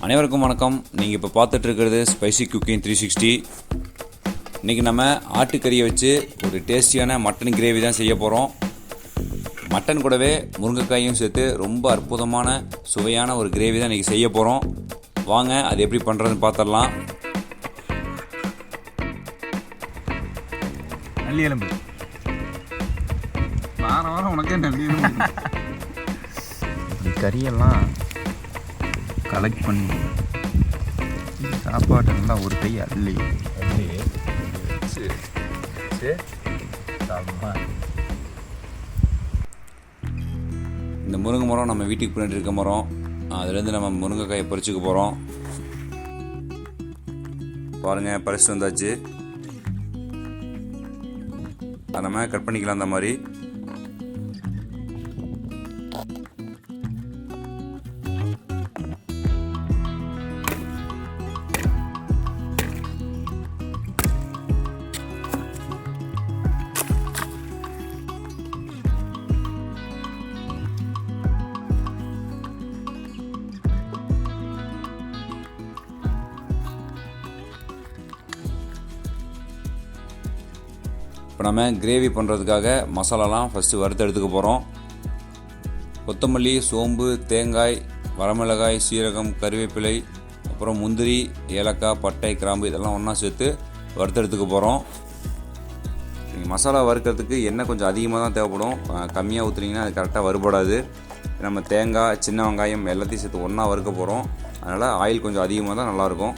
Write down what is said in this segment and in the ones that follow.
அனைவருக்கும் வணக்கம். நீங்கள் இப்போ பார்த்துட்டு இருக்கிறது ஸ்பைசி குக்கிங் 360. இன்றைக்கி நம்ம ஆட்டுக்கறியை வச்சு ஒரு டேஸ்டியான மட்டன் கிரேவி தான் செய்ய போகிறோம். மட்டன் கூடவே முருங்கைக்காயும் சேர்த்து ரொம்ப அற்புதமான சுவையான ஒரு கிரேவி தான் இன்றைக்கி செய்ய போகிறோம். வாங்க அது எப்படி பண்ணுறதுன்னு பார்த்துடலாம். நல்லி எலும்பு வாரம் உனக்கே நல்லி எலும்பு கறியெல்லாம் கலெக்ட் பண்ணி சாப்பாட்டெல்லாம் ஒரு கை அள்ளி இந்த முருங்கை மரம் நம்ம வீட்டுக்கு பின்னாடி இருக்க மரம். அதுலேருந்து நம்ம முருங்கைக்காயை பறிச்சுக்க போகிறோம். பாருங்கள், பறிச்சு வந்தாச்சு. அதை நம்ம கட் பண்ணிக்கலாம். அந்த மாதிரி இப்போ நம்ம கிரேவி பண்ணுறதுக்காக மசாலாலாம் ஃபஸ்ட்டு வறுத்து எடுத்துக்க போகிறோம். கொத்தமல்லி, சோம்பு, தேங்காய், வரமிளகாய், சீரகம், கருவேப்பிலை, அப்புறம் முந்திரி, ஏலக்காய், பட்டை, கிராம்பு இதெல்லாம் ஒன்றா சேர்த்து வறுத்து எடுத்துக்க போகிறோம். நீங்கள் மசாலா வறுக்கிறதுக்கு எண்ணெய் கொஞ்சம் அதிகமாக தான் தேவைப்படும். கம்மியாக ஊற்றுனீங்கன்னா அது கரெக்டாக வறுபடாது. நம்ம தேங்காய், சின்ன வெங்காயம் எல்லாத்தையும் சேர்த்து ஒன்றா வறுக்க போகிறோம். அதனால் ஆயில் கொஞ்சம் அதிகமாக தான் நல்லாயிருக்கும்.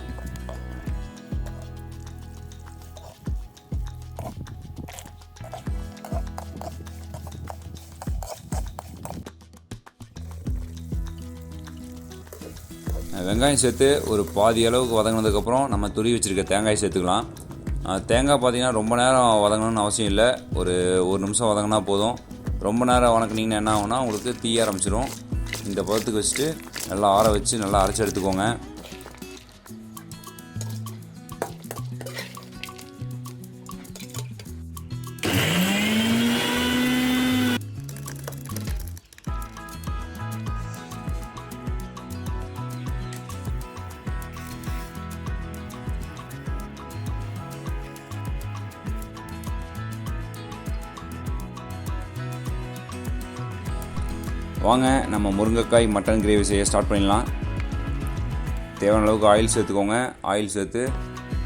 வெங்காயம் சேர்த்து ஒரு பாதி அளவுக்கு வதங்கினதுக்கப்புறம் நம்ம துருவி வச்சுருக்க தேங்காய் சேர்த்துக்கலாம். தேங்காய் பார்த்திங்கன்னா ரொம்ப நேரம் வதங்கணும்னு அவசியம் இல்லை. ஒரு நிமிஷம் வதங்கினா போதும். ரொம்ப நேரம் வதங்கினீங்கன்னா என்ன ஆகும்னா உங்களுக்கு தீய ஆரம்பிச்சிடும். இந்த பதத்துக்கு வச்சுட்டு நல்லா ஆற வச்சு நல்லா அரைச்சி எடுத்துக்கோங்க. வாங்க நம்ம முருங்கைக்காய் மட்டன் கிரேவி செய்ய ஸ்டார்ட் பண்ணிடலாம். தேவையான அளவுக்கு ஆயில் சேர்த்துக்கோங்க. ஆயில் சேர்த்து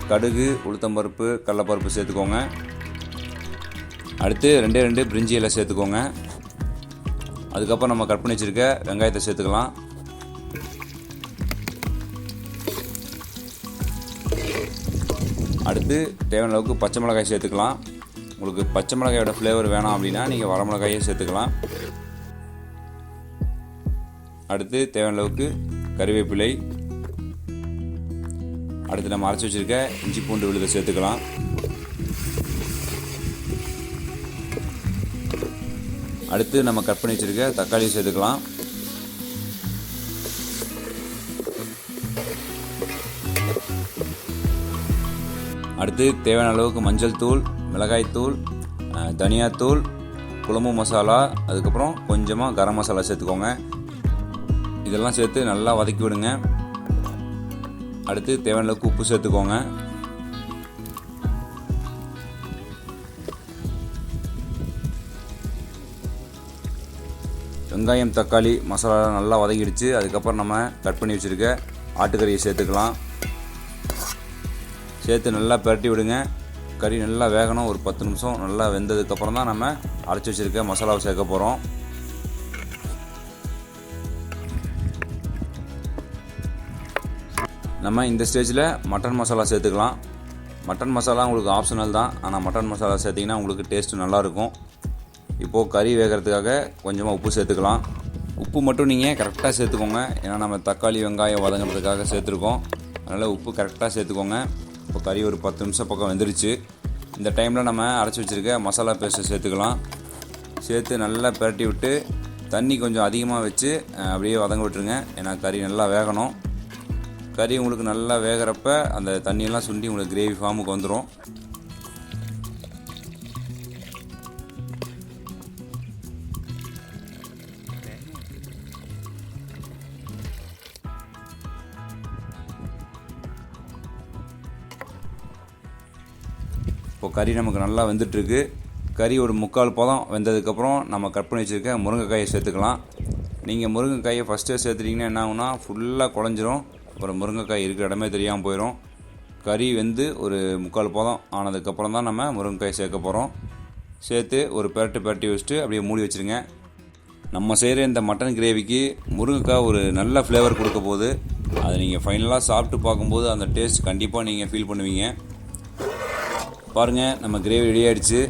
கடுகு, உளுத்தம்பருப்பு, கடலைப்பருப்பு சேர்த்துக்கோங்க. அடுத்து 2 பிரிஞ்சி இலை சேர்த்துக்கோங்க. அதுக்கப்புறம் நம்ம கட் பண்ணி வச்சுருக்க வெங்காயத்தை சேர்த்துக்கலாம். அடுத்து தேவையான அளவுக்கு பச்சை மிளகாய் சேர்த்துக்கலாம். உங்களுக்கு பச்சை மிளகாயோட ஃப்ளேவர் வேணாம் அப்படின்னா நீங்கள் வரமிளகாயே சேர்த்துக்கலாம். அடுத்து தேவையான அளவுக்கு கருவேப்பிலை. அடுத்து நம்ம அரைச்சி வச்சுருக்க இஞ்சி பூண்டு விழுதை சேர்த்துக்கலாம். அடுத்து நம்ம கட் பண்ணி வச்சுருக்க தக்காளி சேர்த்துக்கலாம். அடுத்து தேவையான அளவுக்கு மஞ்சள் தூள், மிளகாய் தூள், தனியாத்தூள், குழம்பு மசாலா, அதுக்கப்புறம் கொஞ்சமாக கரம் மசாலா சேர்த்துக்கோங்க. இதெல்லாம் சேர்த்து நல்லா வதக்கி விடுங்க. அடுத்து தேவையான அளவுக்கு உப்பு சேர்த்துக்கோங்க. வெங்காயம், தக்காளி, மசாலா நல்லா வதக்கிடுச்சு. அதுக்கப்புறம் நம்ம கட் பண்ணி வச்சுருக்க ஆட்டுக்கறியை சேர்த்துக்கலாம். சேர்த்து நல்லா பிரட்டி விடுங்க. கறி நல்லா வேகணும். ஒரு 10 நிமிஷம் நல்லா வெந்ததுக்கப்புறம் தான் நம்ம அரைச்சி வச்சுருக்க மசாலாவை சேர்க்க போகிறோம். நம்ம இந்த ஸ்டேஜில் மட்டன் மசாலா சேர்த்துக்கலாம். மட்டன் மசாலா உங்களுக்கு ஆப்ஷனல் தான். ஆனால் மட்டன் மசாலா சேர்த்திங்கன்னா உங்களுக்கு டேஸ்ட்டு நல்லாயிருக்கும். இப்போது கறி வேகிறதுக்காக கொஞ்சமாக உப்பு சேர்த்துக்கலாம். உப்பு மட்டும் நீங்கள் கரெக்டாக சேர்த்துக்கோங்க. ஏன்னா நம்ம தக்காளி, வெங்காயம் வதங்கிறதுக்காக சேர்த்துருக்கோம். அதனால் உப்பு கரெக்டாக சேர்த்துக்கோங்க. இப்போ கறி ஒரு 10 நிமிஷம் பக்கம் வெந்துருச்சு. இந்த டைமில் நம்ம அரைச்சி வச்சுருக்க மசாலா பேஸ்ட்டை சேர்த்துக்கலாம். சேர்த்து நல்லா பிரட்டி விட்டு தண்ணி கொஞ்சம் அதிகமாக வச்சு அப்படியே வதங்க விட்டுருங்க. ஏன்னா கறி நல்லா வேகணும். கறி உங்களுக்கு நல்லா வேகிறப்ப அந்த தண்ணியெல்லாம் சுண்டி உங்களுக்கு கிரேவி ஃபார்முக்கு வந்துடும். இப்போ கறி நமக்கு நல்லா வெந்துட்டுருக்கு. கறி ஒரு 3/4 பதம் வெந்ததுக்கப்புறம் நம்ம கட் பண்ணி வச்சுருக்க முருங்கைக்காயை சேர்த்துக்கலாம். நீங்கள் முருங்கைக்காயை ஃபஸ்ட்டே சேர்த்துட்டிங்கன்னா என்ன ஆகுனா ஃபுல்லாக குழஞ்சிரும். அப்புறம் முருங்கைக்காய் இருக்கிற இடமே தெரியாமல் போயிடும். கறி வெந்து ஒரு 3/4 பதம் ஆனதுக்கப்புறம் தான் நம்ம முருங்கைக்காய் சேர்க்க போகிறோம். சேர்த்து ஒரு பெரட்டி வச்சுட்டு அப்படியே மூடி வச்சுருங்க. நம்ம செய்கிற இந்த மட்டன் கிரேவிக்கு முருங்கைக்காய் ஒரு நல்ல ஃப்ளேவர் கொடுக்க போகுது. அதை நீங்கள் ஃபைனலாக சாப்பிட்டு பார்க்கும்போது அந்த டேஸ்ட் கண்டிப்பாக நீங்கள் ஃபீல் பண்ணுவீங்க. பாருங்கள், நம்ம கிரேவி ரெடி ஆகிடுச்சு.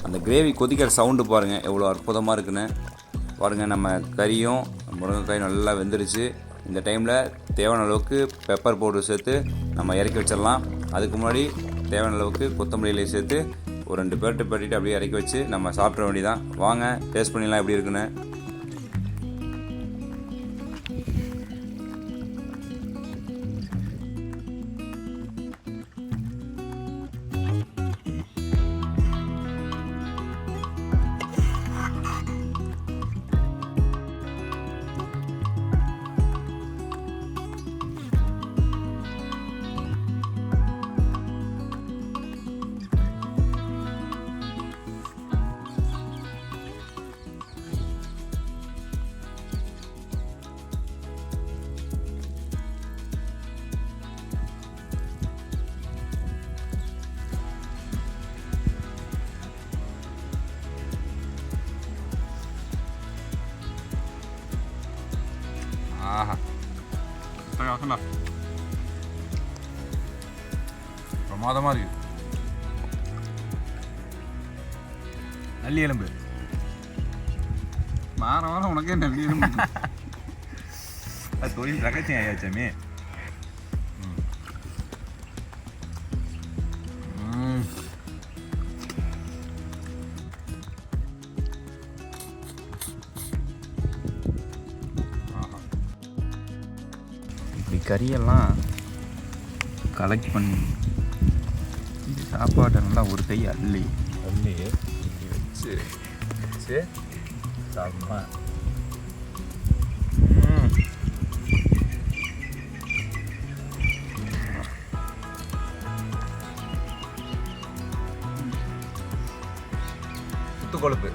அந்த கிரேவி கொதிக்கிற சவுண்டு பாருங்கள் எவ்வளோ அற்புதமாக இருக்குன்னு. பாருங்கள், நம்ம கறியும் முருங்கைக்காயும் நல்லா வெந்துருச்சு. இந்த டைமில் தேவையான அளவுக்கு பெப்பர் பவுடர் சேர்த்து நம்ம இறக்கி வச்சிடலாம். அதுக்கு முன்னாடி தேவையான அளவுக்கு கொத்தமல்லி இலையை சேர்த்து ஒரு 2 பெரட்டிட்டு அப்படியே இறக்கி வச்சு நம்ம சாப்பிட வேண்டியதான். வாங்க டேஸ்ட் பண்ணிடலாம் எப்படி இருக்குன்னு. ஆஹா, பிரமாதமாக இருக்கு. நல்லி எலும்பு வாரம் உனக்கே நல்லி எலும்பு. அது தொழில் ரகசியம் ஆயாச்சாமே. இப்படி கறியெல்லாம் கலெக்ட் பண்ணி இந்த சாப்பாட்டை நல்லா ஒரு கை அள்ளி வச்சு செம்ம. சுத்து கொழுப்பு